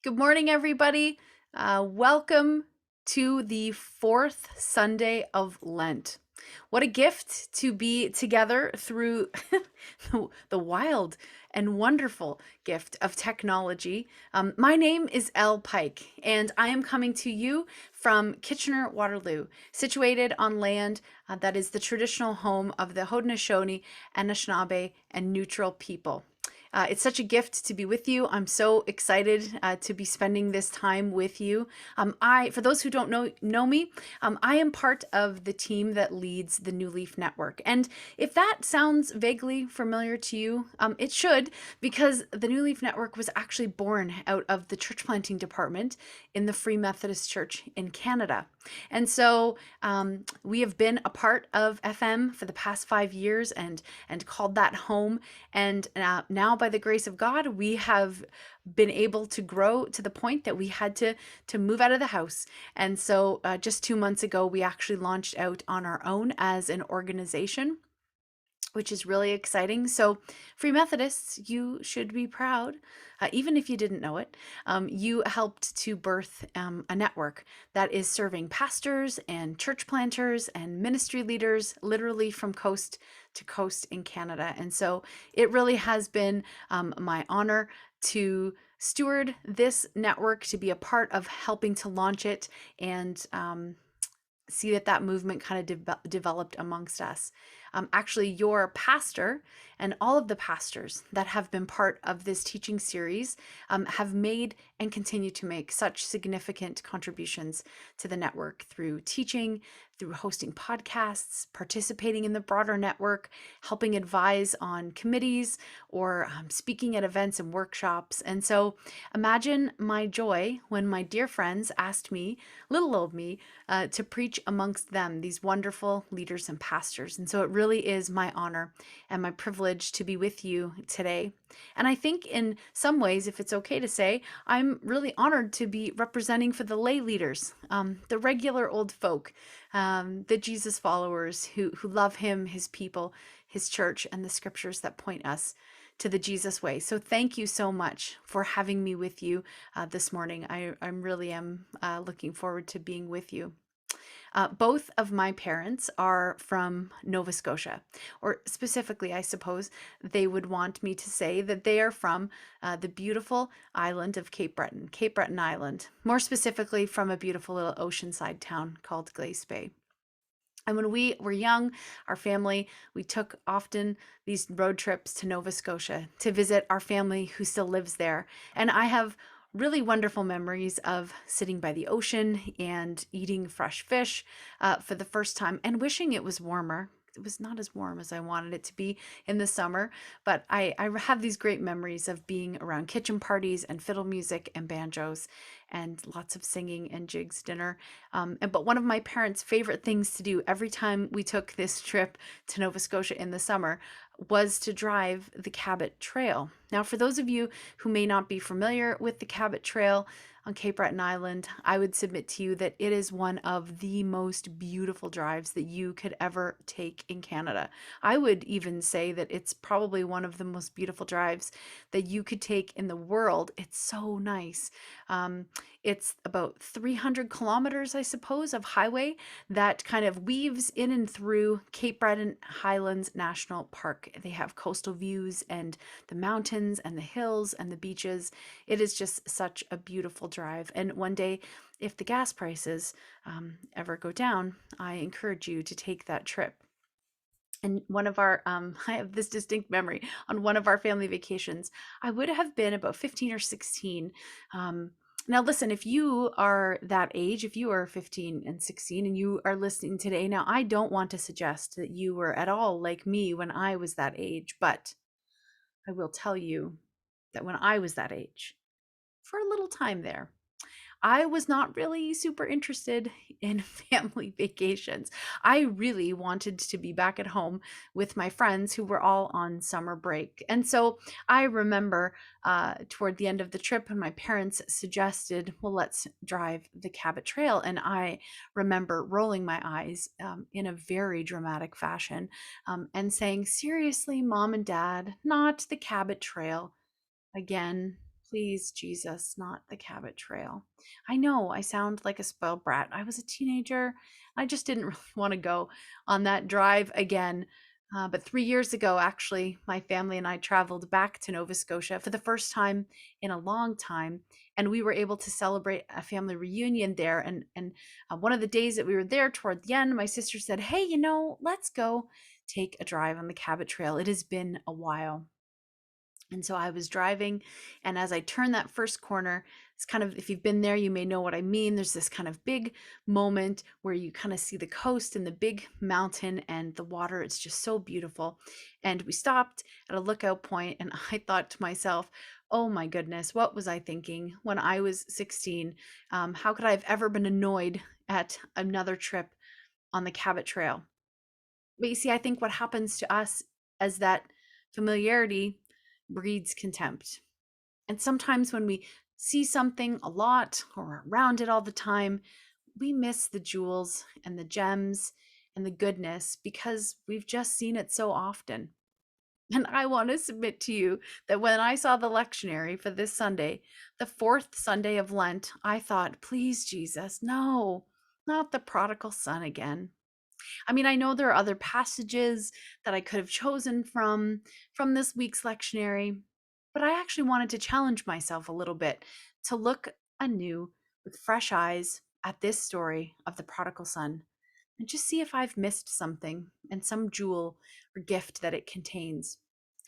Good morning, everybody. Welcome to the fourth Sunday of Lent. What a gift to be together through the wild and wonderful gift of technology. My name is Elle Pyke, and I am coming to you from Kitchener-Waterloo, situated on land that is the traditional home of the Haudenosaunee, Anishinaabe, and Neutral people. It's such a gift to be with you. I'm so excited to be spending this time with you. For those who don't know me, I am part of the team that leads the New Leaf Network. And if that sounds vaguely familiar to you, it should, because the New Leaf Network was actually born out of the church planting department in the Free Methodist Church in Canada. And so we have been a part of FM for the past 5 years and called that home. And now, by the grace of God, we have been able to grow to the point that we had to move out of the house. And so just 2 months ago, we actually launched out on our own as an organization, which is really exciting. So, Free Methodists, you should be proud, even if you didn't know it. You helped to birth a network that is serving pastors and church planters and ministry leaders literally from coast to coast in Canada. And so it really has been my honor to steward this network, to be a part of helping to launch it and see that movement kind of developed amongst us. Actually, your pastor and all of the pastors that have been part of this teaching series have made and continue to make such significant contributions to the network through teaching, through hosting podcasts, participating in the broader network, helping advise on committees, or speaking at events and workshops. And so imagine my joy when my dear friends asked me, little old me, to preach amongst them, these wonderful leaders and pastors. And so it really is my honor and my privilege to be with you today. And I think in some ways, if it's okay to say, I'm really honored to be representing for the lay leaders, the regular old folk, the Jesus followers who love him, his people, his church, and the scriptures that point us to the Jesus way. So thank you so much for having me with you this morning. I really am looking forward to being with you. Both of my parents are from Nova Scotia, or specifically, I suppose, they would want me to say that they are from the beautiful island of Cape Breton Island, more specifically from a beautiful little oceanside town called Glace Bay. And when we were young, our family, we took often these road trips to Nova Scotia to visit our family who still lives there. And I have really wonderful memories of sitting by the ocean and eating fresh fish for the first time and wishing it was warmer. It was not as warm as I wanted it to be in the summer, but I have these great memories of being around kitchen parties and fiddle music and banjos and lots of singing and jigs dinner. But one of my parents' favorite things to do every time we took this trip to Nova Scotia in the summer was to drive the Cabot Trail. Now, for those of you who may not be familiar with the Cabot Trail on Cape Breton Island, I would submit to you that it is one of the most beautiful drives that you could ever take in Canada. I would even say that it's probably one of the most beautiful drives that you could take in the world. It's so nice. It's about 300 kilometers, I suppose, of highway that kind of weaves in and through Cape Breton Highlands National Park. They have coastal views and the mountains and the hills and the beaches. It is just such a beautiful drive. And one day, if the gas prices ever go down, I encourage you to take that trip. And one of our, I have this distinct memory on one of our family vacations. I would have been about 15 or 16. Now, listen, if you are that age, if you are 15 and 16 and you are listening today, now I don't want to suggest that you were at all like me when I was that age, but I will tell you that when I was that age, for a little time there, I was not really super interested in family vacations. I really wanted to be back at home with my friends who were all on summer break. And so I remember toward the end of the trip when my parents suggested, well, let's drive the Cabot Trail. And I remember rolling my eyes in a very dramatic fashion and saying, seriously, mom and dad, not the Cabot Trail again. Please, Jesus, not the Cabot Trail. I know I sound like a spoiled brat. I was a teenager. I just didn't really want to go on that drive again. But 3 years ago, actually, my family and I traveled back to Nova Scotia for the first time in a long time. And we were able to celebrate a family reunion there. And one of the days that we were there toward the end, my sister said, "Hey, let's go take a drive on the Cabot Trail. It has been a while." And so I was driving, and as I turned that first corner, it's kind of, if you've been there, you may know what I mean. There's this kind of big moment where you kind of see the coast and the big mountain and the water. It's just so beautiful. And we stopped at a lookout point, and I thought to myself, oh my goodness, what was I thinking when I was 16? How could I have ever been annoyed at another trip on the Cabot Trail? But you see, I think what happens to us is that familiarity breeds contempt. And sometimes when we see something a lot or around it all the time, we miss the jewels and the gems and the goodness because we've just seen it so often. And I want to submit to you that when I saw the lectionary for this Sunday, the fourth Sunday of Lent, I thought, please, Jesus, no, not the prodigal son again. I mean, I know there are other passages that I could have chosen from this week's lectionary, but I actually wanted to challenge myself a little bit to look anew with fresh eyes at this story of the prodigal son and just see if I've missed something and some jewel or gift that it contains.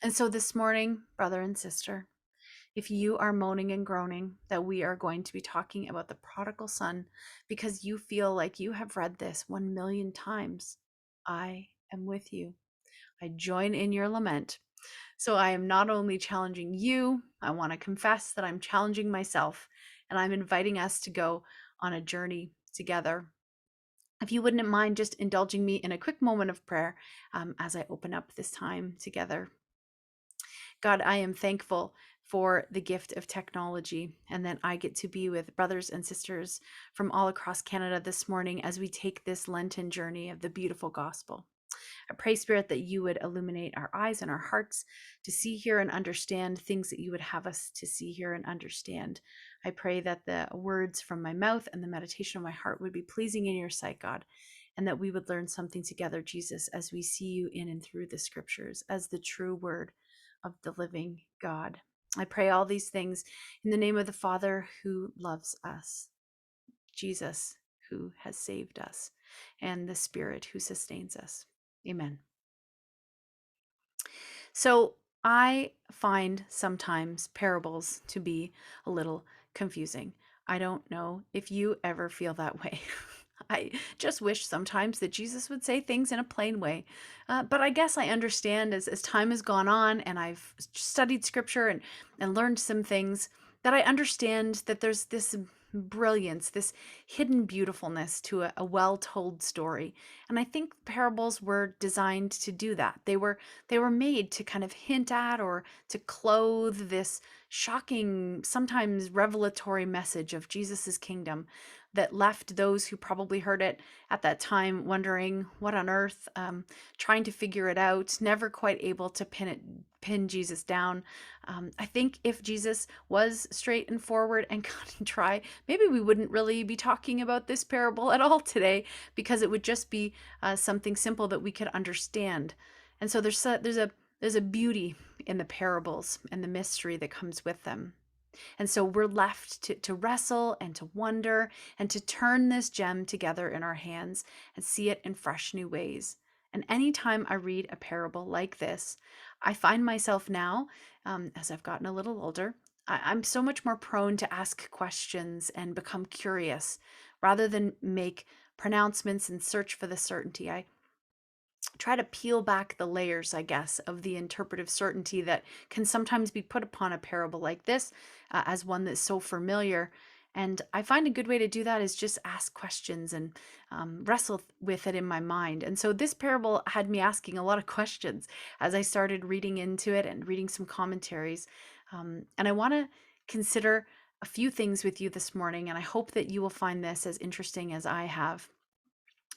And so this morning, brother and sister, if you are moaning and groaning that we are going to be talking about the prodigal son because you feel like you have read this 1 million times, I am with you. I join in your lament. So I am not only challenging you, I want to confess that I'm challenging myself, and I'm inviting us to go on a journey together. If you wouldn't mind just indulging me in a quick moment of prayer as I open up this time together. God, I am thankful for the gift of technology and that I get to be with brothers and sisters from all across Canada this morning as we take this Lenten journey of the beautiful gospel. I pray, Spirit, that you would illuminate our eyes and our hearts to see, hear, and understand things that you would have us to see, hear, and understand. I pray that the words from my mouth and the meditation of my heart would be pleasing in your sight, God, and that we would learn something together, Jesus, as we see you in and through the scriptures as the true word of the living God. I pray all these things in the name of the Father who loves us, Jesus who has saved us, and the Spirit who sustains us. Amen. So I find sometimes parables to be a little confusing. I don't know if you ever feel that way. I just wish sometimes that Jesus would say things in a plain way. But I guess I understand as time has gone on and I've studied scripture and learned some things that I understand that there's this brilliance, this hidden beautifulness to a well-told story. And I think parables were designed to do that. They were made to kind of hint at or to clothe this shocking, sometimes revelatory message of Jesus's kingdom that left those who probably heard it at that time wondering what on earth, trying to figure it out, never quite able to pin Jesus down. I think if Jesus was straight and forward and cut and dry, maybe we wouldn't really be talking about this parable at all today because it would just be something simple that we could understand. And so there's a beauty in the parables and the mystery that comes with them. And so we're left to wrestle and to wonder and to turn this gem together in our hands and see it in fresh new ways. And anytime I read a parable like this, I find myself now, as I've gotten a little older, I'm so much more prone to ask questions and become curious rather than make pronouncements and search for the certainty. I try to peel back the layers, I guess, of the interpretive certainty that can sometimes be put upon a parable like this as one that's so familiar. And I find a good way to do that is just ask questions and wrestle with it in my mind. And so this parable had me asking a lot of questions as I started reading into it and reading some commentaries. And I want to consider a few things with you this morning, and I hope that you will find this as interesting as I have.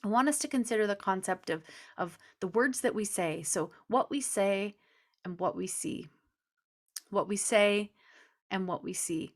I want us to consider the concept of the words that we say. So what we say and what we see. What we say and what we see.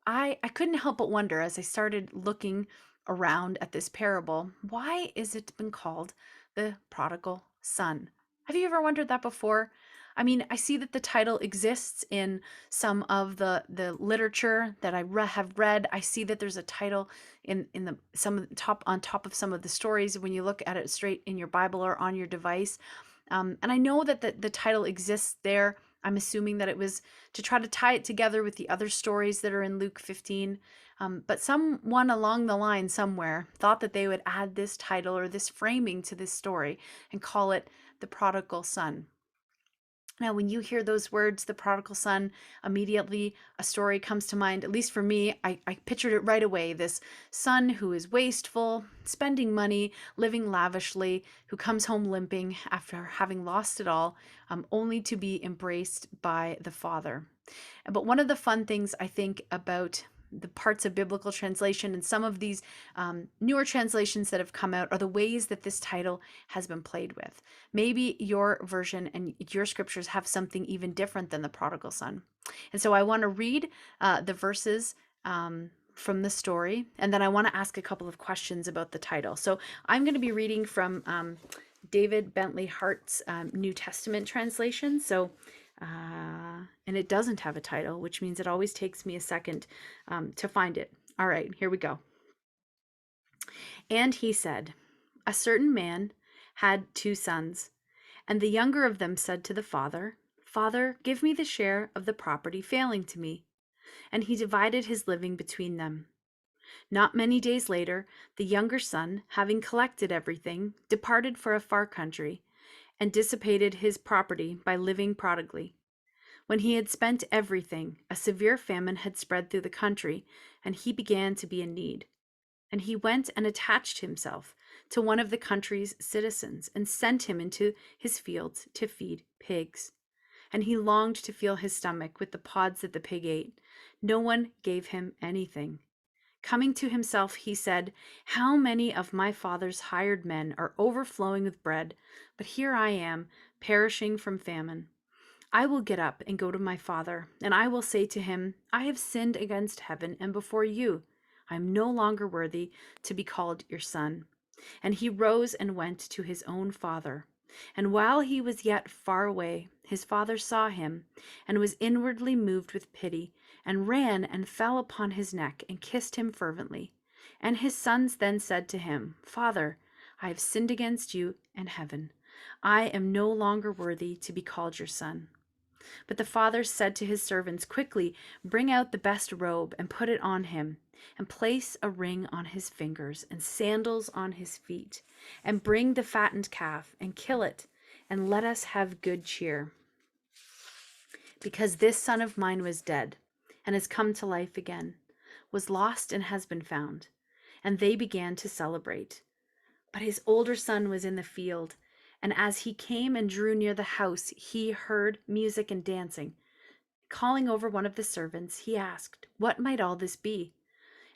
I couldn't help but wonder as I started looking around at this parable, why is it been called the prodigal son? Have you ever wondered that before? I mean, I see that the title exists in some of the literature that have read. I see that there's a title in the some of the top on top of some of the stories when you look at it straight in your Bible or on your device. And I know that the title exists there. I'm assuming that it was to try to tie it together with the other stories that are in Luke 15. But someone along the line somewhere thought that they would add this title or this framing to this story and call it the prodigal son. Now, when you hear those words, the prodigal son, immediately a story comes to mind. At least for me, I pictured it right away. This son who is wasteful, spending money, living lavishly, who comes home limping after having lost it all, only to be embraced by the father. But one of the fun things I think about the parts of biblical translation and some of these newer translations that have come out are the ways that this title has been played with. Maybe your version and your scriptures have something even different than the prodigal son. And so I want to read the verses from the story, and then I want to ask a couple of questions about the title. So I'm going to be reading from David Bentley Hart's New Testament translation. So and it doesn't have a title, which means it always takes me a second to find it. All right, here we go. And he said, a certain man had 2 sons, and the younger of them said to the father, Father, give me the share of the property failing to me. And he divided his living between them. Not many days later, the younger son, having collected everything, departed for a far country, and dissipated his property by living prodigally. When he had spent everything, a severe famine had spread through the country, and he began to be in need. And he went and attached himself to one of the country's citizens, and sent him into his fields to feed pigs. And he longed to fill his stomach with the pods that the pig ate. No one gave him anything. Coming to himself, he said, How many of my father's hired men are overflowing with bread, but here I am, perishing from famine. I will get up and go to my father, and I will say to him, I have sinned against heaven and before you. I am no longer worthy to be called your son. And he rose and went to his own father. And while he was yet far away, his father saw him, and was inwardly moved with pity, and ran and fell upon his neck, and kissed him fervently. And his sons then said to him, Father, I have sinned against you and heaven. I am no longer worthy to be called your son. But the father said to his servants, Quickly, bring out the best robe, and put it on him, and place a ring on his fingers, and sandals on his feet, and bring the fattened calf, and kill it, and let us have good cheer. Because this son of mine was dead, and has come to life again, was lost and has been found. And they began to celebrate. But his older son was in the field, and as he came and drew near the house, he heard music and dancing. Calling over one of the servants, he asked, What might all this be?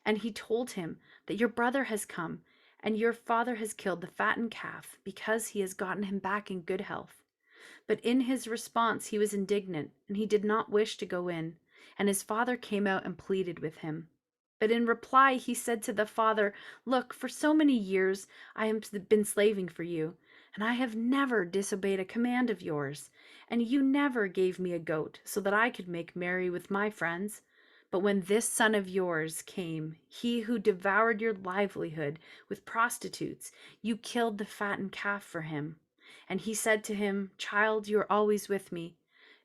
And he told him that your brother has come, and your father has killed the fattened calf, because he has gotten him back in good health. But in his response he was indignant, and he did not wish to go in. And his father came out and pleaded with him. But in reply he said to the father, Look, for so many years I have been slaving for you, and I have never disobeyed a command of yours. And you never gave me a goat so that I could make merry with my friends. But when this son of yours came, he who devoured your livelihood with prostitutes, you killed the fattened calf for him. And he said to him, Child, you are always with me,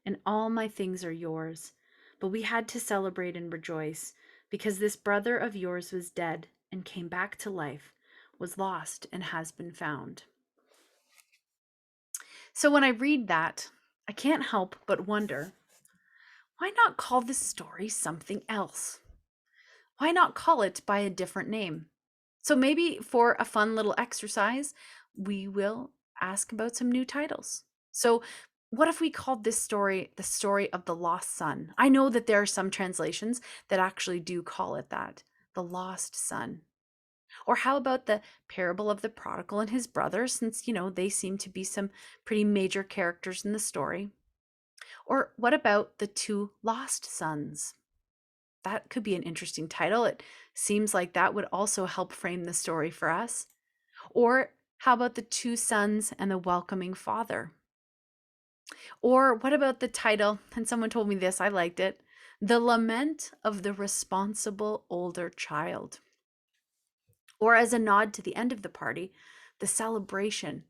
and all my things are yours. But we had to celebrate and rejoice, because this brother of yours was dead and came back to life, was lost and has been found. So when I read that, I can't help but wonder, why not call this story something else? Why not call it by a different name? So maybe for a fun little exercise, we will ask about some new titles. So what if we called this story the story of the lost son? I know that there are some translations that actually do call it that, the lost son. Or how about the parable of the prodigal and his brother, since, they seem to be some pretty major characters in the story. Or what about the two lost sons? That could be an interesting title. It seems like that would also help frame the story for us. Or how about the two sons and the welcoming father? Or what about the title? And someone told me this, I liked it: The Lament of the Responsible Older Child. Or as a nod to the end of the party, The Celebration.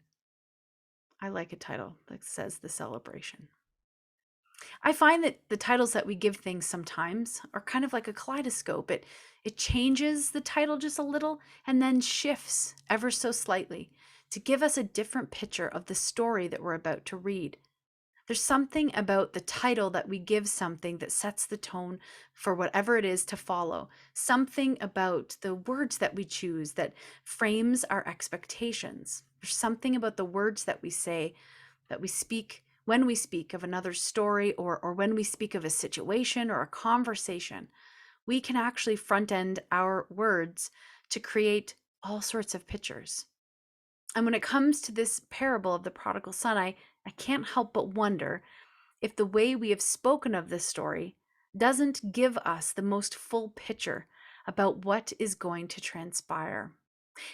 I like a title that says The Celebration. I find that the titles that we give things sometimes are kind of like a kaleidoscope. It changes the title just a little and then shifts ever so slightly to give us a different picture of the story that we're about to read. There's something about the title that we give something that sets the tone for whatever it is to follow. Something about the words that we choose that frames our expectations. There's something about the words that we say, that we speak when we speak of another story, or when we speak of a situation or a conversation. We can actually front end our words to create all sorts of pictures. And when it comes to this parable of the prodigal son, I can't help but wonder if the way we have spoken of this story doesn't give us the most full picture about what is going to transpire.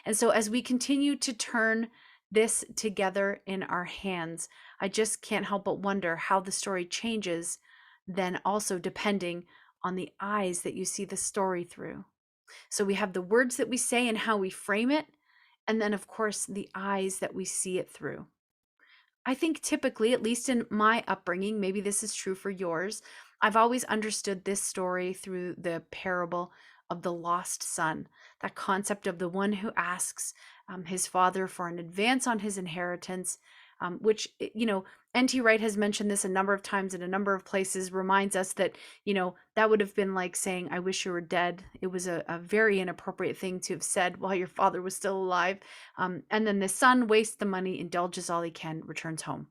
And so, as we continue to turn this together in our hands, I just can't help but wonder how the story changes, then also depending on the eyes that you see the story through. So, we have the words that we say and how we frame it, and then, of course, the eyes that we see it through. I think typically, at least in my upbringing, maybe this is true for yours, I've always understood this story through the parable of the lost son, that concept of the one who asks his father for an advance on his inheritance, which, N.T. Wright has mentioned this a number of times in a number of places, reminds us that, that would have been like saying, I wish you were dead. It was a very inappropriate thing to have said while your father was still alive. And then the son wastes the money, indulges all he can, returns home.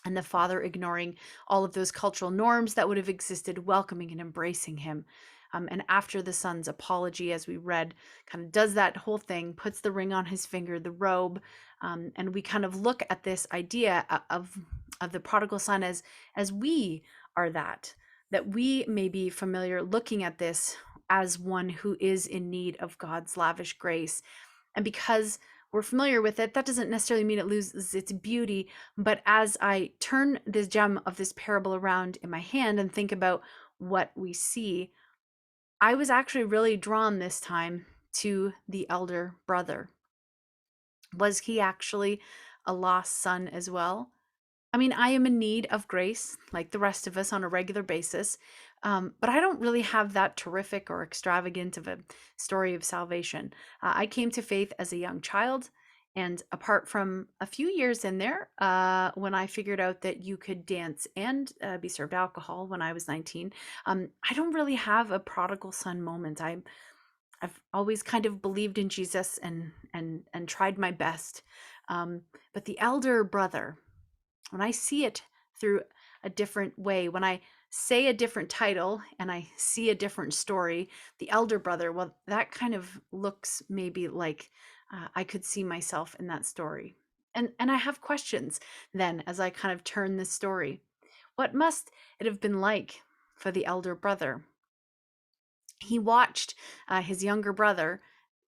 And the father, ignoring all of those cultural norms that would have existed, welcoming and embracing him. And after the son's apology, as we read, kind of does that whole thing, puts the ring on his finger, the robe, and we kind of look at this idea of the prodigal son as we are that we may be familiar looking at this as one who is in need of God's lavish grace. And because we're familiar with it, that doesn't necessarily mean it loses its beauty. But as I turn this gem of this parable around in my hand and think about what we see, I was actually really drawn this time to the elder brother. Was he actually a lost son as well? I mean, I am in need of grace, like the rest of us, on a regular basis, but I don't really have that terrific or extravagant of a story of salvation. I came to faith as a young child, and apart from a few years in there, when I figured out that you could dance and be served alcohol when I was 19, I don't really have a prodigal son moment. I've always kind of believed in Jesus and tried my best, but the elder brother, when I see it through a different way, when I say a different title and I see a different story, the elder brother, well, that kind of looks maybe like I could see myself in that story. And I have questions then as I kind of turn this story. What must it have been like for the elder brother? He watched his younger brother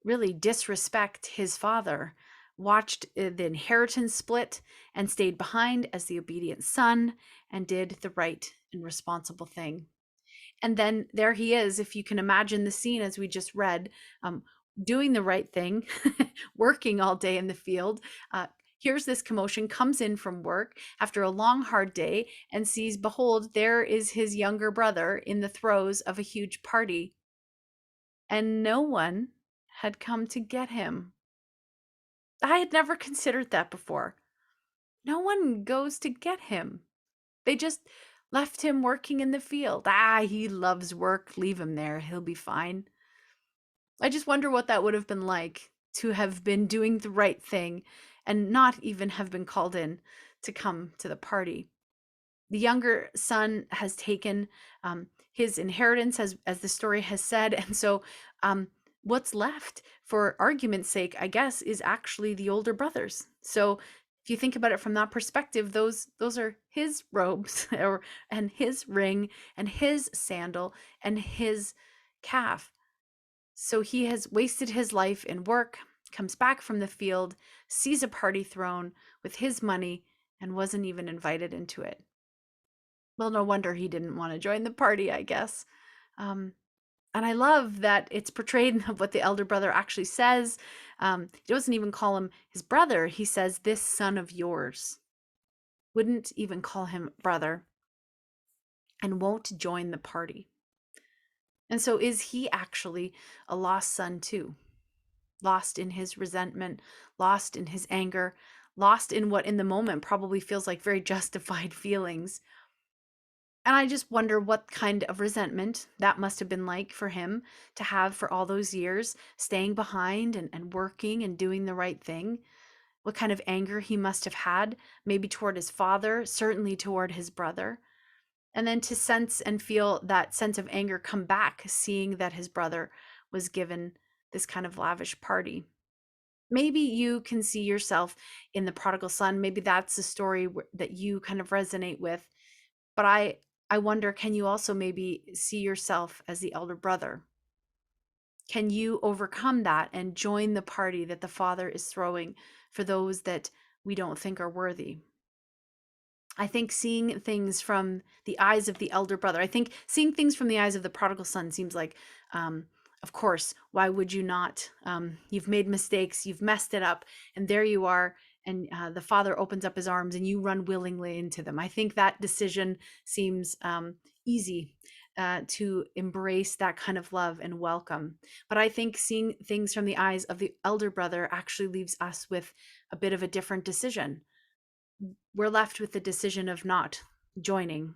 really disrespect his father, watched the inheritance split, and stayed behind as the obedient son and did the right and responsible thing. And then there he is, if you can imagine the scene as we just read, doing the right thing, working all day in the field. Here's this commotion, comes in from work after a long, hard day and sees, behold, there is his younger brother in the throes of a huge party. And no one had come to get him. I had never considered that before. No one goes to get him. They just left him working in the field. He loves work. Leave him there. He'll be fine. I just wonder what that would have been like to have been doing the right thing and not even have been called in to come to the party. The younger son has taken his inheritance, as the story has said, and so what's left, for argument's sake, I guess, is actually the older brothers. So if If you think about it from that perspective, those are his robes and his ring and his sandal and his calf. So he has wasted his life in work, comes back from the field, sees a party thrown with his money, and wasn't even invited into it. Well, no wonder he didn't want to join the party, I guess. Um, and I love that it's portrayed what the elder brother actually says. He doesn't even call him his brother. He says, "This son of yours." Wouldn't even call him brother and won't join the party. And so is he actually a lost son too? Lost in his resentment, lost in his anger, lost in what in the moment probably feels like very justified feelings. And I just wonder what kind of resentment that must have been like for him to have for all those years, staying behind and working and doing the right thing. What kind of anger he must have had, maybe toward his father, certainly toward his brother. And then to sense and feel that sense of anger come back, seeing that his brother was given this kind of lavish party. Maybe you can see yourself in the prodigal son. Maybe that's a story that you kind of resonate with. But I wonder, can you also maybe see yourself as the elder brother? Can you overcome that and join the party that the Father is throwing for those that we don't think are worthy? I think seeing things from the eyes of the elder brother, I think seeing things from the eyes of the prodigal son seems like, of course, why would you not? You've made mistakes, you've messed it up, and there you are. And the father opens up his arms and you run willingly into them. I think that decision seems easy to embrace that kind of love and welcome. But I think seeing things from the eyes of the elder brother actually leaves us with a bit of a different decision. We're left with the decision of not joining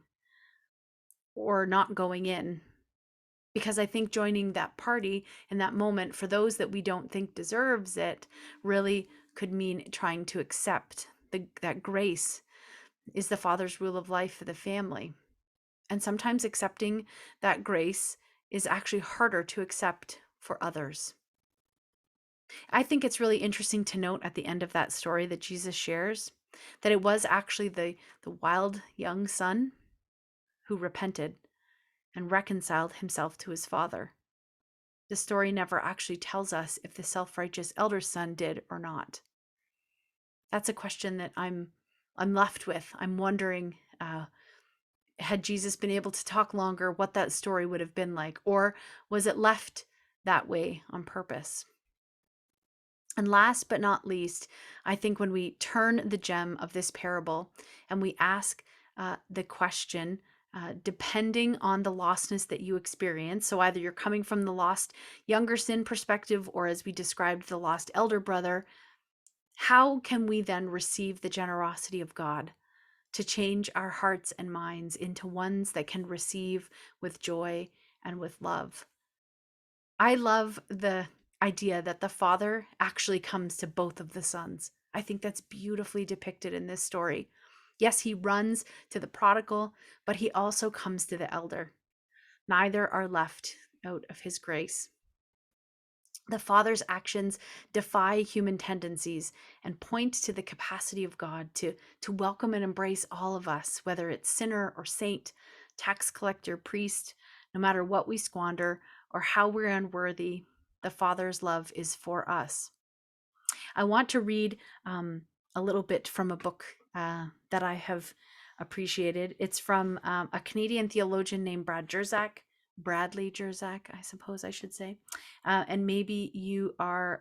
or not going in. Because I think joining that party in that moment for those that we don't think deserves it really could mean trying to accept that grace is the Father's rule of life for the family. And sometimes accepting that grace is actually harder to accept for others. I think it's really interesting to note at the end of that story that Jesus shares that it was actually the wild young son who repented and reconciled himself to his father. The story never actually tells us if the self-righteous elder son did or not. That's a question that I'm left with. I'm wondering, had Jesus been able to talk longer, what that story would have been like, or was it left that way on purpose? And last but not least, I think when we turn the gem of this parable and we ask the question, depending on the lostness that you experience, so either you're coming from the lost younger sin perspective, or as we described, the lost elder brother, how can we then receive the generosity of God to change our hearts and minds into ones that can receive with joy and with love? I love the idea that the father actually comes to both of the sons. I think that's beautifully depicted in this story. Yes, he runs to the prodigal, but he also comes to the elder. Neither are left out of his grace. The Father's actions defy human tendencies and point to the capacity of God to welcome and embrace all of us, whether it's sinner or saint, tax collector, priest, no matter what we squander or how we're unworthy, the Father's love is for us. I want to read a little bit from a book that I have appreciated. It's from a Canadian theologian named Bradley Jersak, I suppose I should say. And maybe you are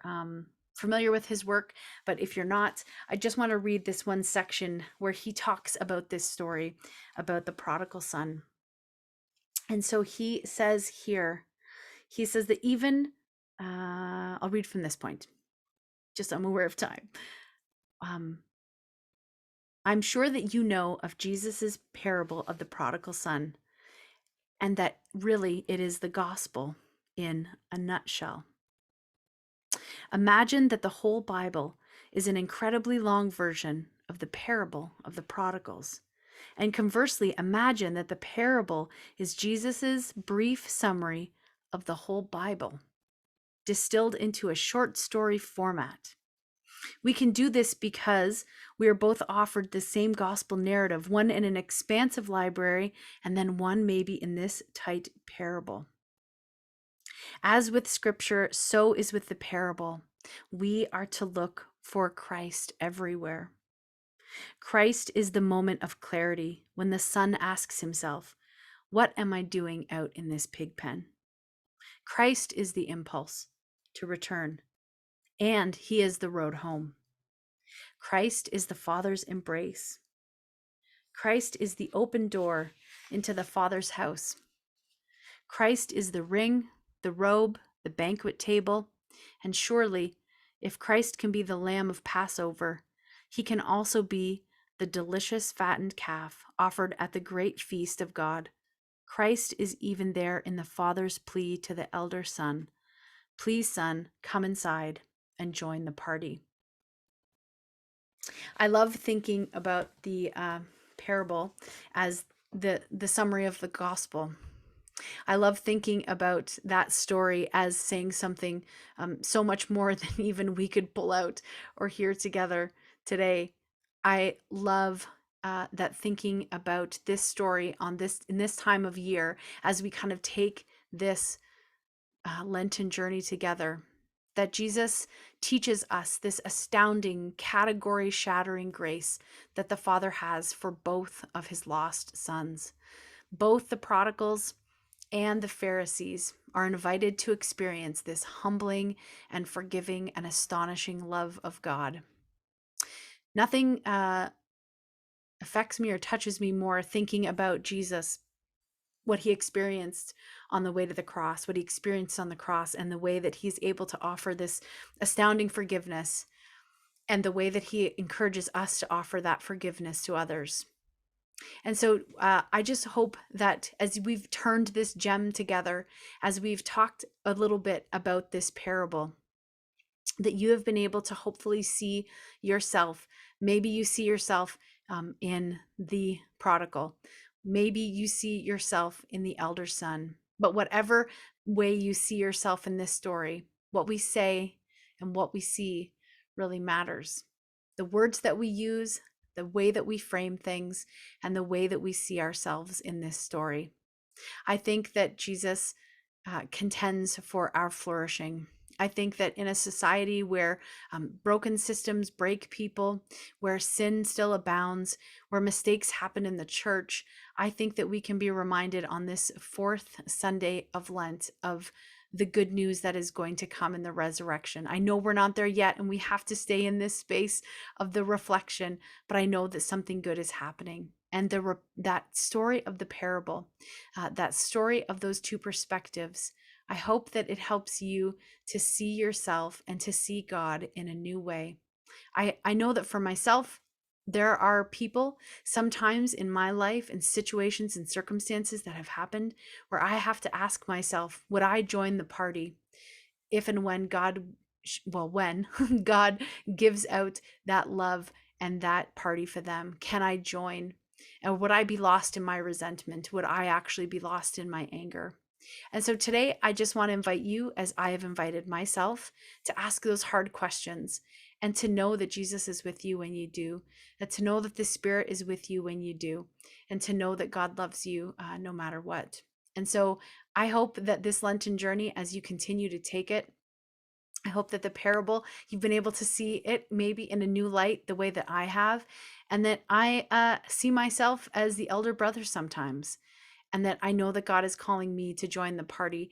familiar with his work, but if you're not, I just want to read this one section where he talks about this story about the prodigal son. And so he says here, he says that even, I'll read from this point, just so I'm aware of time. I'm sure that you know of Jesus's parable of the prodigal son, and that really it is the gospel in a nutshell. Imagine that the whole Bible is an incredibly long version of the parable of the prodigals. And conversely, imagine that the parable is Jesus's brief summary of the whole Bible, distilled into a short story format. We can do this because we are both offered the same gospel narrative, one in an expansive library, and then one maybe in this tight parable. As with scripture, so is with the parable. We are to look for Christ everywhere. Christ is the moment of clarity when the son asks himself, "What am I doing out in this pig pen?" Christ is the impulse to return, and he is the road home. Christ is the Father's embrace. Christ is the open door into the Father's house. Christ is the ring, the robe, the banquet table, and surely, if Christ can be the lamb of Passover, he can also be the delicious fattened calf offered at the great feast of God. Christ is even there in the Father's plea to the elder son, "Please, son, come inside and join the party." I love thinking about the parable as the summary of the gospel. I love thinking about that story as saying something so much more than even we could pull out or hear together today. I love that thinking about this story on this in this time of year as we kind of take this Lenten journey together, that Jesus teaches us this astounding, category shattering grace that the Father has for both of his lost sons. Both the prodigals and the Pharisees are invited to experience this humbling and forgiving and astonishing love of God. Nothing affects me or touches me more thinking about Jesus, what he experienced on the way to the cross, what he experienced on the cross, and the way that he's able to offer this astounding forgiveness, and the way that he encourages us to offer that forgiveness to others. And so I just hope that as we've turned this gem together, as we've talked a little bit about this parable, that you have been able to hopefully see yourself. Maybe you see yourself in the prodigal. Maybe you see yourself in the elder son. But whatever way you see yourself in this story, what we say and what we see really matters. The words that we use, the way that we frame things, and the way that we see ourselves in this story. I think that Jesus contends for our flourishing. I think that in a society where broken systems break people, where sin still abounds, where mistakes happen in the church, I think that we can be reminded on this fourth Sunday of Lent of the good news that is going to come in the resurrection. I know we're not there yet, and we have to stay in this space of the reflection, but I know that something good is happening. And that story of the parable, that story of those two perspectives, I hope that it helps you to see yourself and to see God in a new way. I know that for myself, there are people sometimes in my life and situations and circumstances that have happened where I have to ask myself, would I join the party if and when when God gives out that love and that party for them? Can I join? And would I be lost in my resentment? Would I actually be lost in my anger? And so today, I just want to invite you, as I have invited myself, to ask those hard questions and to know that Jesus is with you when you do, and to know that the Spirit is with you when you do, and to know that God loves you no matter what. And so I hope that this Lenten journey, as you continue to take it, I hope that the parable, you've been able to see it maybe in a new light, the way that I have, and that I see myself as the elder brother sometimes, and that I know that God is calling me to join the party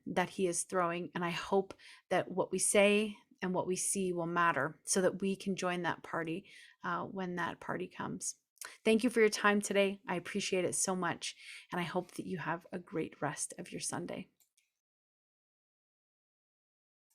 that he is throwing. And I hope that what we say and what we see will matter so that we can join that party when that party comes. Thank you for your time today. I appreciate it so much. And I hope that you have a great rest of your Sunday.